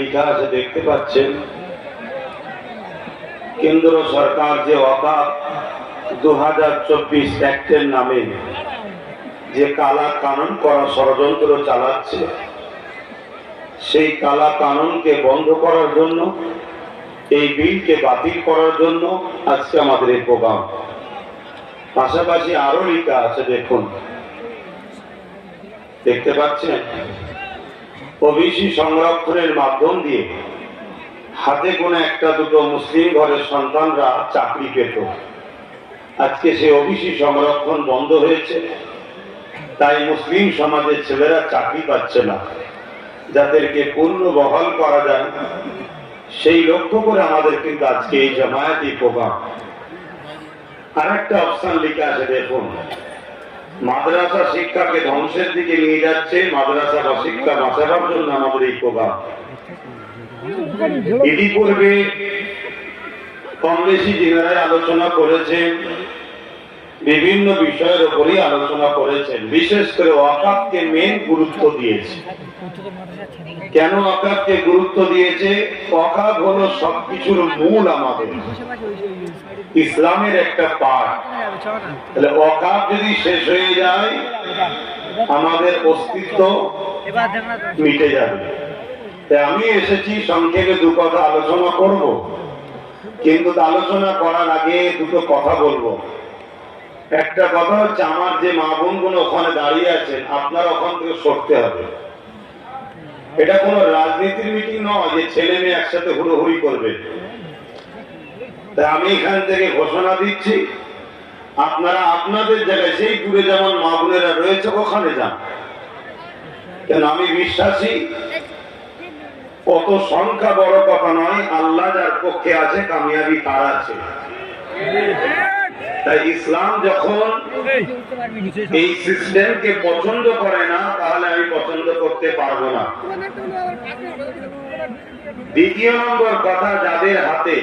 লেখা আছে দেখতে পাচ্ছেন, কেন্দ্র সরকার যে ওয়াকাফ 2024 অ্যাক্টের নামে যে কালা কানুন করা ষড়যন্ত্র চালাচ্ছে, সেই কালা কানুনকে বন্ধ করার জন্য, এই বিলকে বাতিল করার জন্য আজকে আমাদের এই প্রোগ্রাম। পাশাপাশি আরো লেখা আছে, দেখুন দেখতে পাচ্ছেন, ওবিসি সংরক্ষণের মাধ্যম দিয়ে হাতে কোনো একটা দুটো মুসলিম ঘরের সন্তানরা চাকরি পেত। আজকে সে ওবিসি সংরক্ষণ বন্ধ হয়েছে, তাই মুসলিম সমাজের ছেলেরা চাকরি পাচ্ছে না। যাদেরকে পূর্ণ বহাল করা যায় সেই লক্ষ্য করে আমাদের কিন্তু আজকে এই জামায়াতি প্রোগ্রাম। আর একটা অপশন লেখা আছে, দেখুন, মাদ্রাসা শিক্ষাকে ধ্বংসের দিকে নিয়ে যাচ্ছে, মাদ্রাসা বা শিক্ষা বাঁচাবার জন্য আমাদের এই প্রোগ্রাম। ইতিপূর্বে কম বেশি যিনারা আলোচনা করেছেন, বিভিন্ন বিষয়ের উপরই আলোচনা করেছেন, বিশেষ করে ওয়াকাফকে মেন গুরুত্ব দিয়েছে। কেন ওয়াকাফকে গুরুত্ব দিয়েছে? ওয়াকাফ হলো সবকিছুর মূল, আমাদের ইসলামের একটা পার্ট। তাহলে ওয়াকাফ যদি শেষ হয়ে যায় আমাদের অস্তিত্ব মিটে যাবে। তাই আমি এসেছি সংক্ষেপে দু কথা আলোচনা করব, কিন্তু আলোচনা করার আগে দুটো কথা বলবো। একটা কথা হচ্ছে, আমার যে মা বোনগুলো ওখানে দাঁড়িয়ে আছেন, আপনারা ওখান থেকে সরতে হবে। এটা কোনো রাজনীতির মিটিং নয় যে ছেলে মেয়ে একসাথে হুড়োহুড়ি করবে। তাই আমি এখান থেকে ঘোষণা দিচ্ছি, আপনারা আপনাদের জায়গায় সেই দূরে যেমন মা বোনেরা রয়েছে ওখানে যান। কেন আমি বিশ্বাসী, কত সংখ্যা বড় কথা নয়, আল্লাহ যার পক্ষে আছে কামিয়াবি তার আছে। তাই ইসলাম যখন এই সিস্টেমকে পছন্দ করে না, তাহলে আমি পছন্দ করতে পারবো না। দ্বিতীয় নম্বর কথা, যাদের হাতে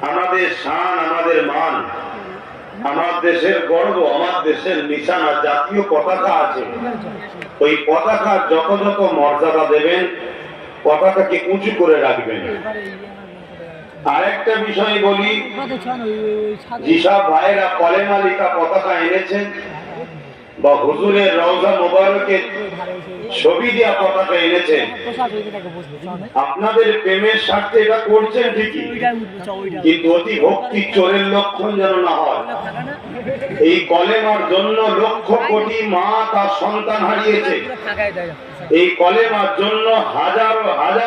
আমাদের শান, আমাদের মান, আমার দেশের গর্ব, আমার দেশের নিশানা, জাতীয় পতাকা আছে, ওই পতাকার যথাযথ মর্যাদা দেবেন, পতাকাকে উঁচু করে রাখবেন। আরেকটা বিষয় বলি, যেসব ভাইরা কলেমা লেখা পতাকা এনেছেন বা হুজুরের রওজা মোবারকের ছবি দেওয়া পতাকা এনেছেন, আপনাদের প্রেমের স্বার্থে এটা করছেন ঠিকই, কিন্তু অতি ভক্তি চোরের লক্ষণ যেন না হয়। এই কলেমার জন্য লক্ষ কোটি মা তার সন্তান হারিয়েছে, এই কলেমার জন্য হাজার হাজার